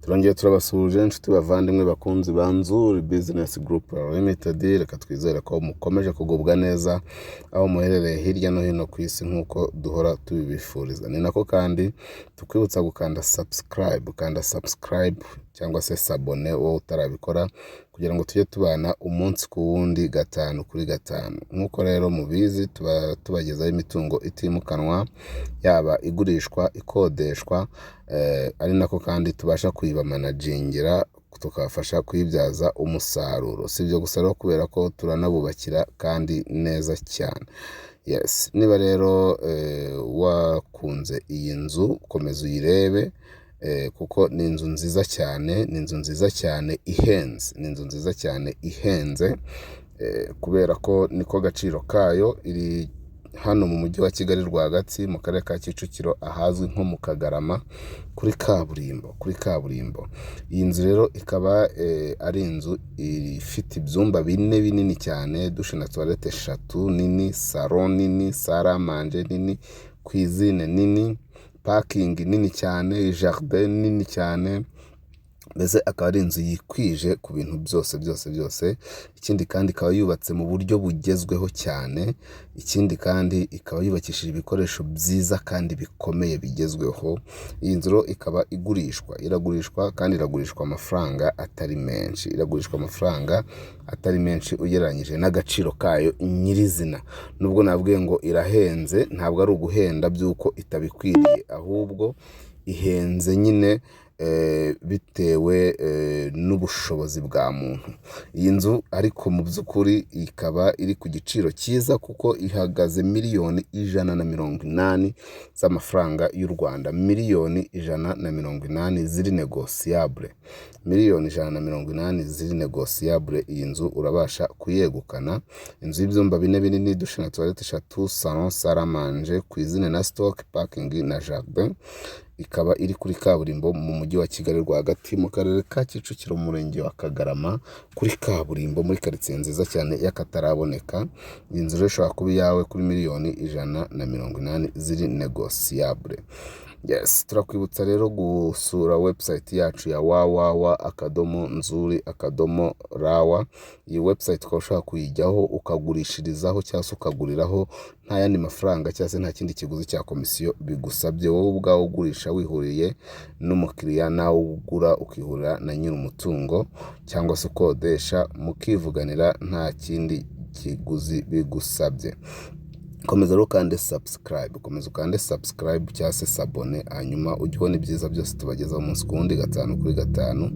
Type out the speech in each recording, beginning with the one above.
turongeye turabasuhuje inshuti bavandimwe bakunzi ba Nzuri Business Group Limited. Reka twizere ko mukomeje kugubwa neza aho muherereye hirya no hino ku isi nk'uko duhora tubibifuriza. Ni nako kandi tukwibutsa gukanda subscribe cyangwa se sabone wowe utarabikora, kugira ngo tujye tubana umunsi ku wundi gatanu kuri gatanu. Nk'uko rero mubizi tubagezaho imitungo itimukanwa, yaba igurishwa, ikodeshwa, ari nako kandi tubasha kuyibamanagingira tukabafasha kuyibyaza umusaruro. Si ibyo gusa rero, kubera ko turanabubakira kandi neza cyane. Yes, niba rero wakunze iyi nzu komeza uyirebe, kuko ni inzu nziza cyane, ni inzu nziza cyane ihenze, ni inzu nziza cyane ihenze, kubera ko niko gaciro kayo. Iri hano mu mujyi wa Kigali rwagati mu karere ka Kicukiro, ahazwi nko mu Kagarama, kuri kaburimbo. Iyi nzu rero ikaba ari inzu ifite ibyumba bine binini cyane, dushe na toilette 3 nini, salon nini, salle à manger nini, cuisine nini, parking nini cyane, jardin nini cyane. Mbese akaba ari inzu yikwije ku bintu byose. Ikindi kandi ikaba yubatse mu buryo bugezweho cyane. Ikindi kandi ikaba yubakishije ibikoresho byiza kandi bikomeye bigezweho. Iyi nzu rero ikaba iragurishwa kandi iragurishwa amafaranga atari menshi. Iragurishwa amafaranga atari menshi ugereranyije n'agaciro kayo nyirizina. Nubwo nabwiye ngo irahenze, ntabwo ari uguhenda by'uko itabikwiriye, ahubwo ihenze nyine bitewe n'ubushobozi bwa muntu. Iyi nzu ariko mu by'ukuri ikaba iri ku giciro cyiza, kuko ihagaze miliyoni 180 z'amafaranga y'u Rwanda. Miliyoni 180 ziri negosiyabule, miliyoni 180 ziri negosiyabule. Iyi nzu urabasha kuyegukana. Inzu y'ibyumba bine binini, dushe na toilette 3, salon, salle à manger, cuisine na stock, parking na jardin. Ikaba iri kuri kaburimbo mu mujyi wa Kigali rwagati mu karere ka Kicukiro, mu murenge wa Kagarama, kuri kaburimbo muri karitsiye nziza cyane y'akataraboneka. Iyi nzu rero ishobora kuba iyawe kuri miliyoni 180 ziri negosiyabule. Yes, turakwibutsa rero gusura website yacu ya www.nzuri.rawa. Iyi website ukaba ushobora kuyijyaho ukagurishirizaho cyangwa se ukaguriraho nta yandi mafaranga cyangwa se nta kindi kiguzi cya komisiyo bigusabye. Wowe ubwawe ugurisha wihuriye n'umukiriya, nawe ugura ukihurira na nyir'umutungo, cyangwa se ukodesha mukivuganira, nta kindi kiguzi bigusabye. Komeza rero ukande subscribe cyangwa se sabone, hanyuma ujye ubona ibyiza byose tubagezaho umunsi ku wundi gatanu kuri gatanu.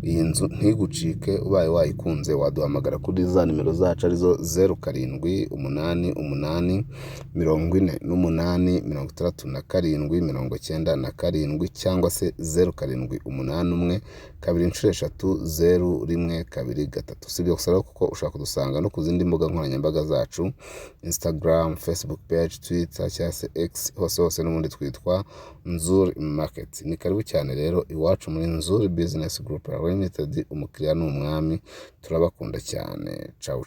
Iyi nzu ntigucike. Ubaye wayikunze waduhamagara kuri za nimero zacu arizo 0748 38 67 cyangwa se 0781 2 3 Si ibyo gusa rero, kuko ushaka kudusanga no ku zindi mbuga nkoranyambaga zacu, Instagram, Facebook page, Twitter cyangwa se X, hose n'ubundi twitwa Nzuri Market. Ni karibu cyane rero iwacu muri Nzuri Business Group Limited. Umukiriya ni umwami, turabakunda cyane. Ciao.